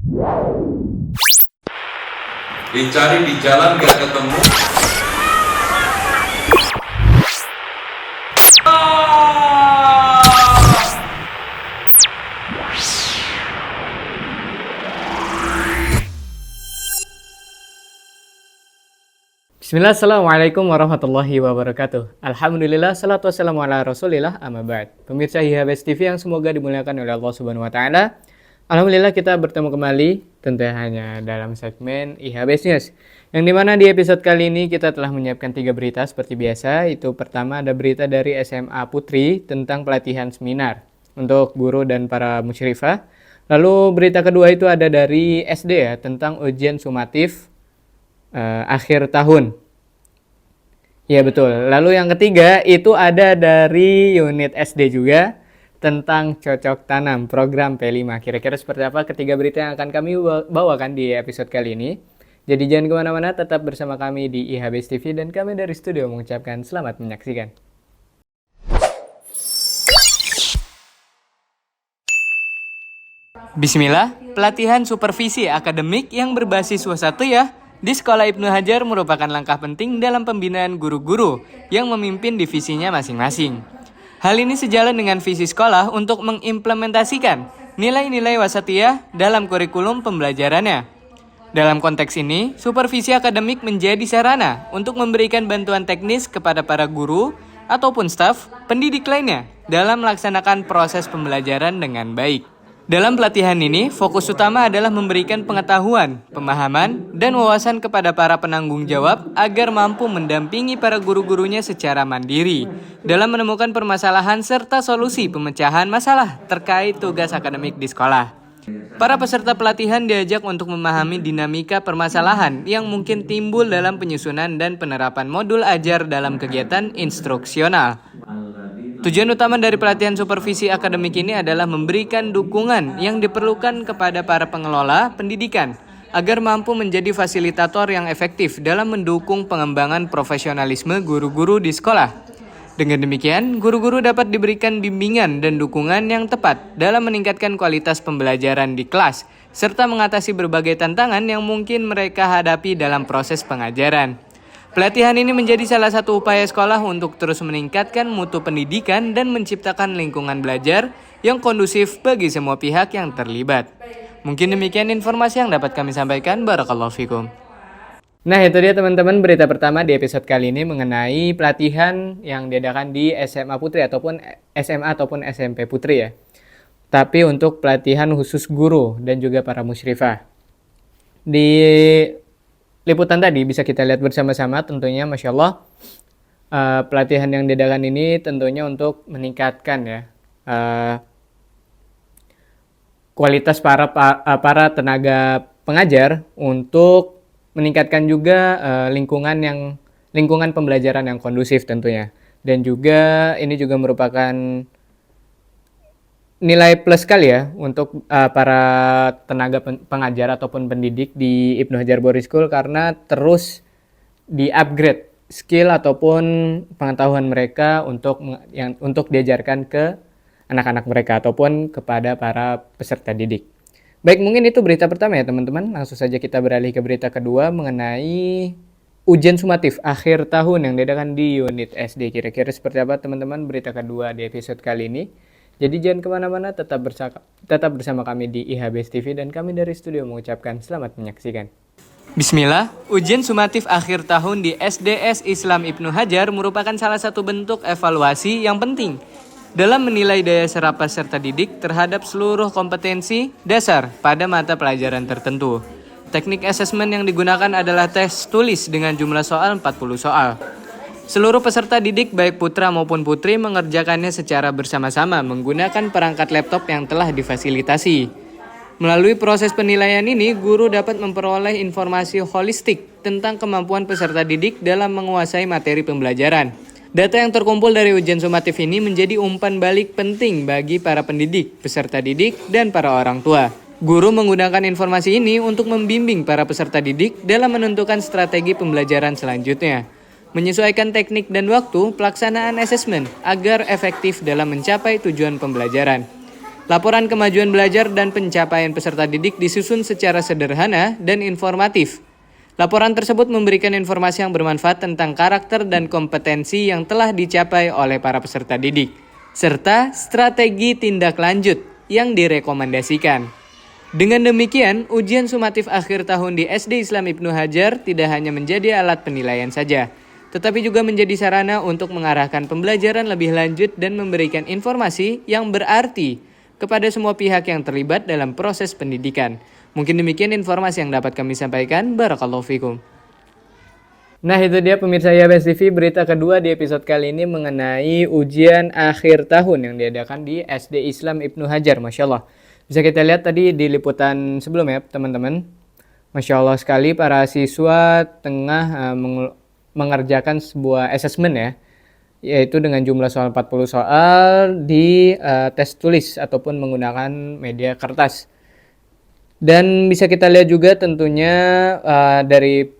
Dicari di jalan gak ketemu. Bismillah, assalamualaikum warahmatullahi wabarakatuh. Alhamdulillah, salatu wassalamu ala rasulillah, amma ba'd. Pemirsa IHBS TV yang semoga dimuliakan oleh Allah Subhanahu wa Ta'ala. Alhamdulillah kita bertemu kembali, tentu hanya dalam segmen IHBS News. Yang dimana di episode kali ini kita telah menyiapkan 3 berita seperti biasa. Itu pertama ada berita dari SMA Putri tentang pelatihan seminar untuk guru dan para musyrifah. Lalu berita kedua itu ada dari SD ya, tentang ujian sumatif akhir tahun. Ya betul. Lalu yang ketiga itu ada dari unit SD juga tentang cocok tanam program P5. Kira-kira seperti apa ketiga berita yang akan kami bawakan di episode kali ini. Jadi jangan kemana-mana, tetap bersama kami di IHBS TV dan kami dari studio mengucapkan selamat menyaksikan. Bismillah, pelatihan supervisi akademik yang berbasis wasatiyah di Sekolah Ibnu Hajar merupakan langkah penting dalam pembinaan guru-guru yang memimpin divisinya masing-masing. Hal ini sejalan dengan visi sekolah untuk mengimplementasikan nilai-nilai wasatiyah dalam kurikulum pembelajarannya. Dalam konteks ini, supervisi akademik menjadi sarana untuk memberikan bantuan teknis kepada para guru ataupun staf pendidik lainnya dalam melaksanakan proses pembelajaran dengan baik. Dalam pelatihan ini, fokus utama adalah memberikan pengetahuan, pemahaman, dan wawasan kepada para penanggung jawab agar mampu mendampingi para guru-gurunya secara mandiri dalam menemukan permasalahan serta solusi pemecahan masalah terkait tugas akademik di sekolah. Para peserta pelatihan diajak untuk memahami dinamika permasalahan yang mungkin timbul dalam penyusunan dan penerapan modul ajar dalam kegiatan instruksional. Tujuan utama dari pelatihan supervisi akademik ini adalah memberikan dukungan yang diperlukan kepada para pengelola pendidikan agar mampu menjadi fasilitator yang efektif dalam mendukung pengembangan profesionalisme guru-guru di sekolah. Dengan demikian, guru-guru dapat diberikan bimbingan dan dukungan yang tepat dalam meningkatkan kualitas pembelajaran di kelas, serta mengatasi berbagai tantangan yang mungkin mereka hadapi dalam proses pengajaran. Pelatihan ini menjadi salah satu upaya sekolah untuk terus meningkatkan mutu pendidikan dan menciptakan lingkungan belajar yang kondusif bagi semua pihak yang terlibat. Mungkin demikian informasi yang dapat kami sampaikan. Barakallahu fikum. Nah, itu dia teman-teman berita pertama di episode kali ini mengenai pelatihan yang diadakan di SMA Putri ataupun SMA ataupun SMP Putri ya. Tapi untuk pelatihan khusus guru dan juga para musyrifah. Di liputan tadi bisa kita lihat bersama-sama tentunya Masya Allah pelatihan yang diadakan ini tentunya untuk meningkatkan ya kualitas para tenaga pengajar untuk meningkatkan juga lingkungan pembelajaran yang kondusif tentunya, dan juga ini juga merupakan nilai plus sekali ya untuk para tenaga pengajar ataupun pendidik di Ibnu Hajar Boarding School karena terus di-upgrade skill ataupun pengetahuan mereka untuk diajarkan ke anak-anak mereka ataupun kepada para peserta didik. Baik, mungkin itu berita pertama ya teman-teman. Langsung saja kita beralih ke berita kedua mengenai ujian sumatif akhir tahun yang diadakan di unit SD. Kira-kira seperti apa teman-teman berita kedua di episode kali ini? Jadi jangan kemana-mana, tetap bersama kami di IHBS TV dan kami dari studio mengucapkan selamat menyaksikan. Bismillah, ujian sumatif akhir tahun di SDS Islam Ibnu Hajar merupakan salah satu bentuk evaluasi yang penting dalam menilai daya serap peserta didik terhadap seluruh kompetensi dasar pada mata pelajaran tertentu. Teknik asesmen yang digunakan adalah tes tulis dengan jumlah soal 40 soal. Seluruh peserta didik baik putra maupun putri mengerjakannya secara bersama-sama menggunakan perangkat laptop yang telah difasilitasi. Melalui proses penilaian ini, guru dapat memperoleh informasi holistik tentang kemampuan peserta didik dalam menguasai materi pembelajaran. Data yang terkumpul dari ujian sumatif ini menjadi umpan balik penting bagi para pendidik, peserta didik, dan para orang tua. Guru menggunakan informasi ini untuk membimbing para peserta didik dalam menentukan strategi pembelajaran selanjutnya. Menyesuaikan teknik dan waktu pelaksanaan asesmen agar efektif dalam mencapai tujuan pembelajaran. Laporan kemajuan belajar dan pencapaian peserta didik disusun secara sederhana dan informatif. Laporan tersebut memberikan informasi yang bermanfaat tentang karakter dan kompetensi yang telah dicapai oleh para peserta didik, serta strategi tindak lanjut yang direkomendasikan. Dengan demikian, ujian sumatif akhir tahun di SD Islam Ibnu Hajar tidak hanya menjadi alat penilaian saja, tetapi juga menjadi sarana untuk mengarahkan pembelajaran lebih lanjut dan memberikan informasi yang berarti kepada semua pihak yang terlibat dalam proses pendidikan. Mungkin demikian informasi yang dapat kami sampaikan. Barakallahu fikum. Nah, itu dia pemirsa YBS TV, berita kedua di episode kali ini mengenai ujian akhir tahun yang diadakan di SD Islam Ibnu Hajar. Masya Allah. Bisa kita lihat tadi di liputan sebelumnya, teman-teman. Masya Allah sekali para siswa tengah mengerjakan sebuah assessment ya, yaitu dengan jumlah soal 40 soal di tes tulis ataupun menggunakan media kertas. Dan bisa kita lihat juga tentunya dari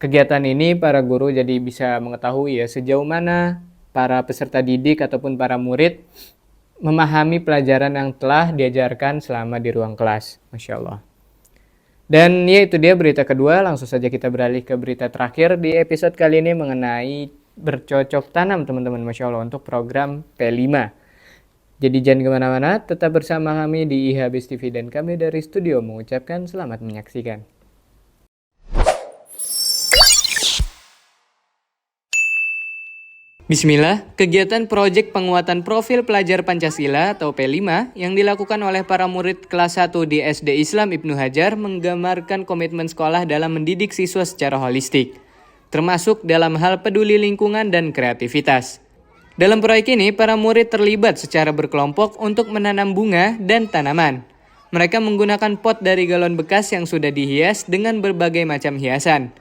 kegiatan ini para guru jadi bisa mengetahui ya sejauh mana para peserta didik ataupun para murid memahami pelajaran yang telah diajarkan selama di ruang kelas. Masya Allah. Dan ya itu dia berita kedua, langsung saja kita beralih ke berita terakhir di episode kali ini mengenai bercocok tanam teman-teman. Masya Allah untuk program P5. Jadi jangan kemana-mana, tetap bersama kami di IHBS TV dan kami dari studio mengucapkan selamat menyaksikan. Bismillah, kegiatan proyek penguatan profil pelajar Pancasila atau P5 yang dilakukan oleh para murid kelas 1 di SD Islam Ibnu Hajar menggambarkan komitmen sekolah dalam mendidik siswa secara holistik, termasuk dalam hal peduli lingkungan dan kreativitas. Dalam proyek ini, para murid terlibat secara berkelompok untuk menanam bunga dan tanaman. Mereka menggunakan pot dari galon bekas yang sudah dihias dengan berbagai macam hiasan,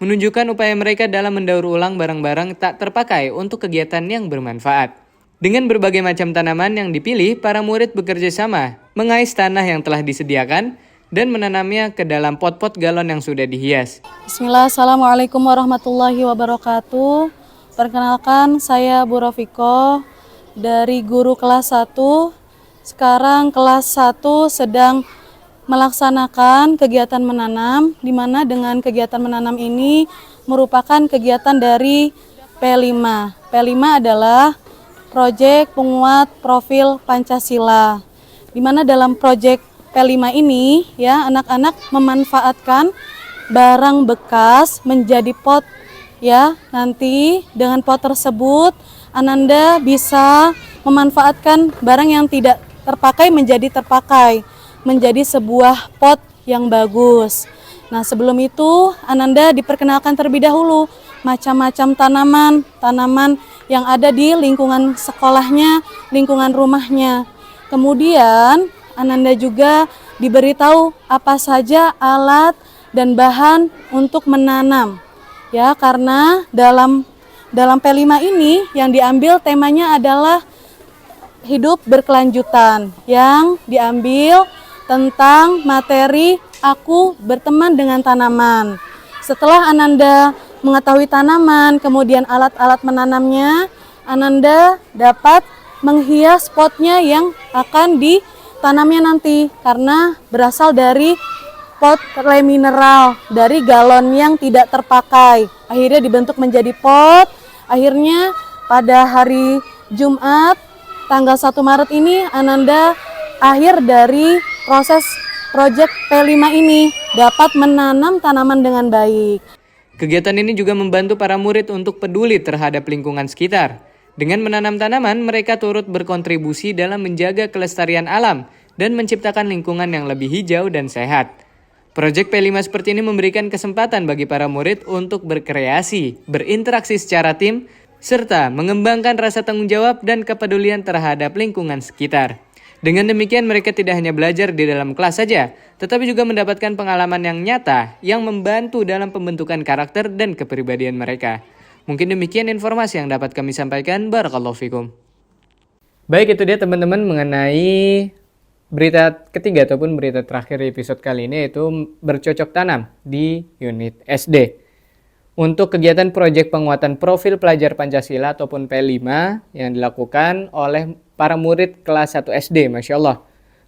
menunjukkan upaya mereka dalam mendaur ulang barang-barang tak terpakai untuk kegiatan yang bermanfaat. Dengan berbagai macam tanaman yang dipilih, para murid bekerja sama, mengais tanah yang telah disediakan, dan menanamnya ke dalam pot-pot galon yang sudah dihias. Bismillah, Assalamualaikum warahmatullahi wabarakatuh. Perkenalkan, saya Bu Rofiko dari guru kelas 1. Sekarang kelas 1 sedang melaksanakan kegiatan menanam, di mana dengan kegiatan menanam ini merupakan kegiatan dari P5. P5 adalah proyek penguat profil Pancasila. Di mana dalam proyek P5 ini ya anak-anak memanfaatkan barang bekas menjadi pot. Ya, nanti dengan pot tersebut Ananda bisa memanfaatkan barang yang tidak terpakai menjadi terpakai, menjadi sebuah pot yang bagus. Nah, sebelum itu Ananda diperkenalkan terlebih dahulu macam-macam tanaman yang ada di lingkungan sekolahnya, lingkungan rumahnya. Kemudian Ananda juga diberitahu apa saja alat dan bahan untuk menanam. Ya, karena dalam P5 ini yang diambil temanya adalah hidup berkelanjutan, yang diambil tentang materi aku berteman dengan tanaman. Setelah Ananda mengetahui tanaman, kemudian alat-alat menanamnya, Ananda dapat menghias potnya yang akan ditanamnya nanti, karena berasal dari pot mineral dari galon yang tidak terpakai. Akhirnya dibentuk menjadi pot. Akhirnya pada hari Jumat tanggal 1 Maret ini Ananda akhir dari proses proyek P5 ini dapat menanam tanaman dengan baik. Kegiatan ini juga membantu para murid untuk peduli terhadap lingkungan sekitar. Dengan menanam tanaman, mereka turut berkontribusi dalam menjaga kelestarian alam dan menciptakan lingkungan yang lebih hijau dan sehat. Proyek P5 seperti ini memberikan kesempatan bagi para murid untuk berkreasi, berinteraksi secara tim, serta mengembangkan rasa tanggung jawab dan kepedulian terhadap lingkungan sekitar. Dengan demikian mereka tidak hanya belajar di dalam kelas saja, tetapi juga mendapatkan pengalaman yang nyata yang membantu dalam pembentukan karakter dan kepribadian mereka. Mungkin demikian informasi yang dapat kami sampaikan. Barakallahu fikum. Baik, itu dia teman-teman mengenai berita ketiga ataupun berita terakhir di episode kali ini, yaitu bercocok tanam di unit SD. Untuk kegiatan proyek penguatan profil pelajar Pancasila ataupun P5 yang dilakukan oleh para murid kelas 1 SD, Masya Allah.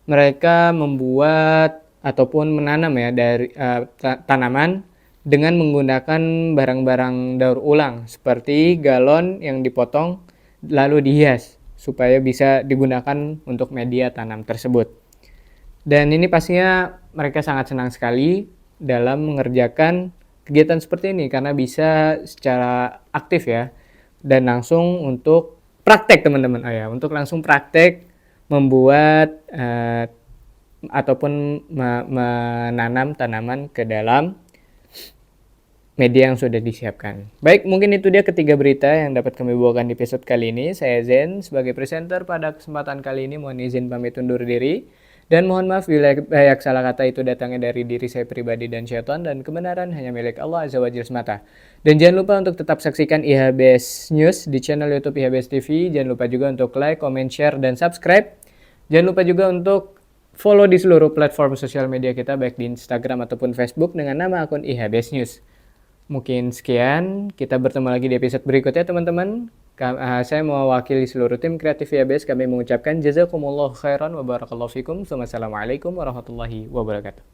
mereka membuat ataupun menanam ya dari tanaman dengan menggunakan barang-barang daur ulang seperti galon yang dipotong lalu dihias supaya bisa digunakan untuk media tanam tersebut. Dan ini pastinya mereka sangat senang sekali dalam mengerjakan kegiatan seperti ini karena bisa secara aktif ya dan langsung untuk praktek teman-teman. Oh ya, untuk langsung praktek membuat ataupun menanam tanaman ke dalam media yang sudah disiapkan. Baik, mungkin itu dia ketiga berita yang dapat kami bawakan di episode kali ini. Saya Zen sebagai presenter pada kesempatan kali ini mohon izin pamit undur diri. Dan mohon maaf bila banyak salah kata itu datangnya dari diri saya pribadi dan syaitan dan kebenaran hanya milik Allah Azza wa Jalla semata. Dan jangan lupa untuk tetap saksikan IHBS News di channel YouTube IHBS TV. Jangan lupa juga untuk like, comment, share, dan subscribe. Jangan lupa juga untuk follow di seluruh platform sosial media kita baik di Instagram ataupun Facebook dengan nama akun IHBS News. Mungkin sekian, kita bertemu lagi di episode berikutnya teman-teman. Saya mewakili seluruh tim kreatif IHBS, kami mengucapkan jazakumullahu khairan wa barakallahu fikum. Wassalamualaikum warahmatullahi wabarakatuh.